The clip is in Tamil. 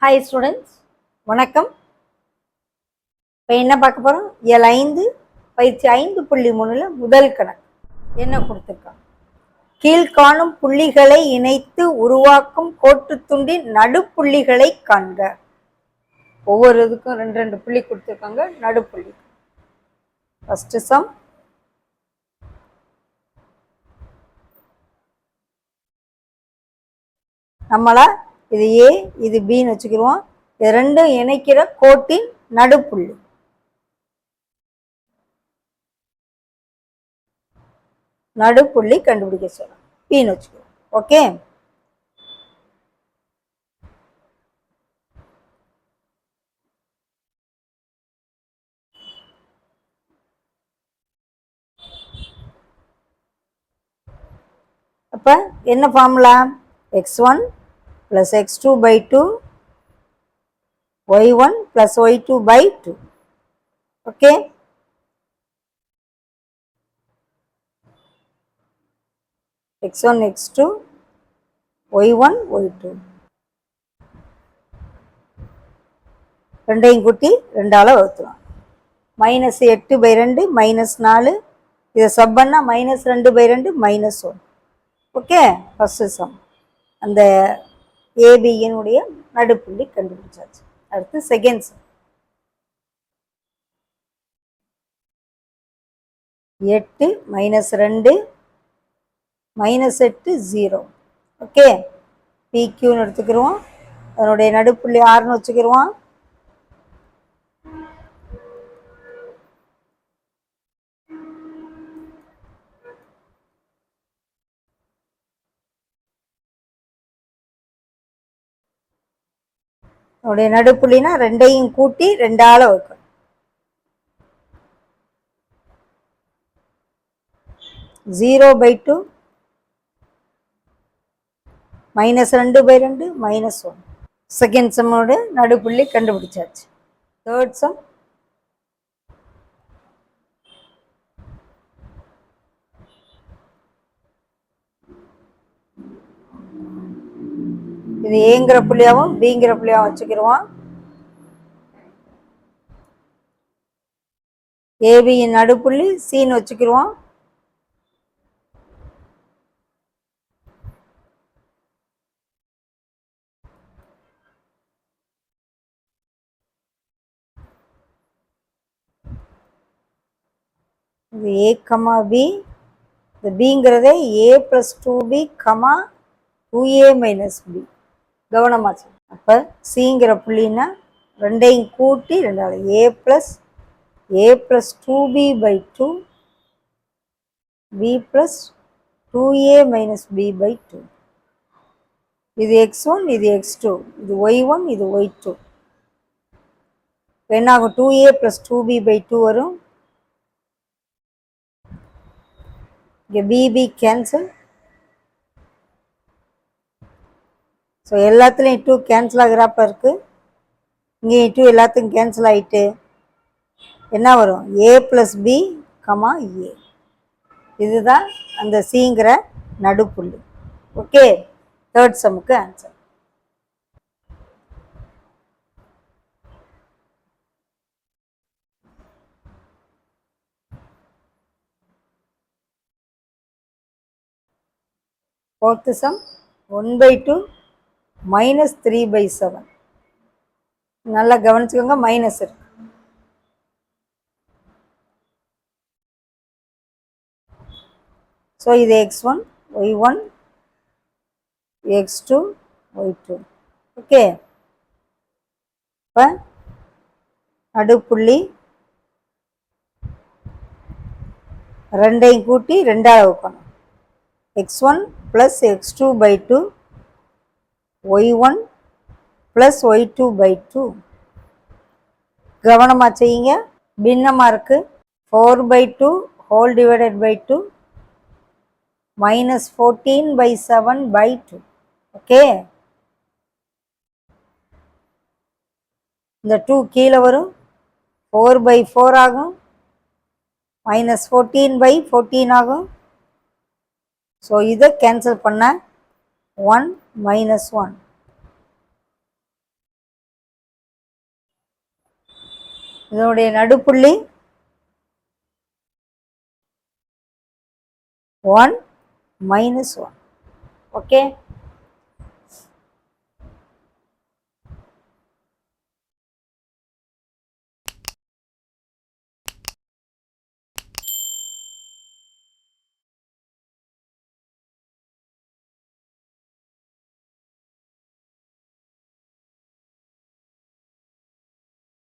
ஹாய் ஸ்டூடெண்ட்ஸ், வணக்கம். இப்போ என்ன பார்க்க போகிறோம்? இயல் 5 பயிற்சி 5.3 முதல் கணக்கு என்ன கொடுத்துருக்காங்க? கீழ்காணும் புள்ளிகளை இணைத்து உருவாக்கும் கோட்டுத்துண்டின் நடுப்புள்ளிகளை காண்க. ஒவ்வொரு இதுக்கும் 2 புள்ளி கொடுத்துருக்காங்க, நடுப்புள்ளி. First sum. நம்மளா இது ஏ இது பின்னு வச்சுக்கிடுவோம். இது ரெண்டும் இணைக்கிற கோட்டின் நடுப்புள்ளி. நடுப்புள்ளி கண்டுபிடிக்க சொல்லலாம், பின்னு வச்சுக்கிறோம். ஓகே, அப்ப என்ன formula? x1 plus x2 by 2 y1 plus y2 by 2. Okay, x1 x2 y1 y2 ரெண்டையும் கூட்டி 2ஆல வகுத்துறோம். -8/2 -4, இதை சப் பண்ணா -2/2 -1. Okay, first sum. அந்த ஏபியினுடைய நடுப்புள்ளி கண்டுபிடிச்சாச்சு. அடுத்து செகண்ட் சம். 8 -2 -8 0. ஓகே, பிக்யூன்னு எடுத்துக்கிடுவோம். அதனுடைய நடுப்புள்ளி 6ன்னு வச்சுக்கிடுவோம். அதனுடைய நடுப்புள்ளினா ரெண்டையும் கூட்டி 2ஆல வகுக்கணும். 0/2 -2/2 -1. செகண்ட் சம்மோட நடுப்புள்ளி கண்டுபிடிச்சாச்சு. Third sum. இது ஏங்கிற புள்ளியாவும் பிங்கிற புள்ளியாவும் வச்சுக்கிடுவோம். ஏபியின் நடுப்புள்ளி சின்னு வச்சுக்கிடுவோம். இது ஏ கமா பி, இது பிங்கிறதே a + 2b, 2a - b. கவனமா சொல்லு. அப்போ சிங்கிற புள்ளின்னா ரெண்டையும் கூட்டி 2ஆல a + 2b/2 b + 2a - b/2. இது x1, இது x2, இது y1, இது y2. என்ன ஆகும்? 2a + 2b/2 வரும். இங்கே பிபி கேன்சல். ஸோ எல்லாத்துலேயும் 2 கேன்சல் ஆகிறாப்ப இருக்கு. இங்கே 2 எல்லாத்துக்கும் கேன்சல் ஆகிட்டு என்ன வரும்? a + b, a. இதுதான் அந்த சிங்கிற நடுப்புள்ளி. ஓகே, தேர்ட் சம்முக்கு ஆன்சர். Fourth sum. 1/2 -3/7. நல்லா கவனிச்சுக்கோங்க, மைனஸ் இருக்கு. ஸோ இது x1 y1 x2 y2. Okay, இப்போ நடுப்புள்ளி ரெண்டையும் கூட்டி 2ஆல வகுக்கணும். x1 + x2/2 y1 + y2/2. கவனமா செய்யுங்க, பின்னமா இருக்கு. 4/2 whole divided by 2 -14/7/2. ஓகே, இந்த 2 கீழே வரும், 4/4 ஆகும், -14/14 ஆகும். ஸோ இதை கேன்சல் பண்ண 1 -1. இதனுடைய நடுப்புள்ளி 1 -1. ஓகே.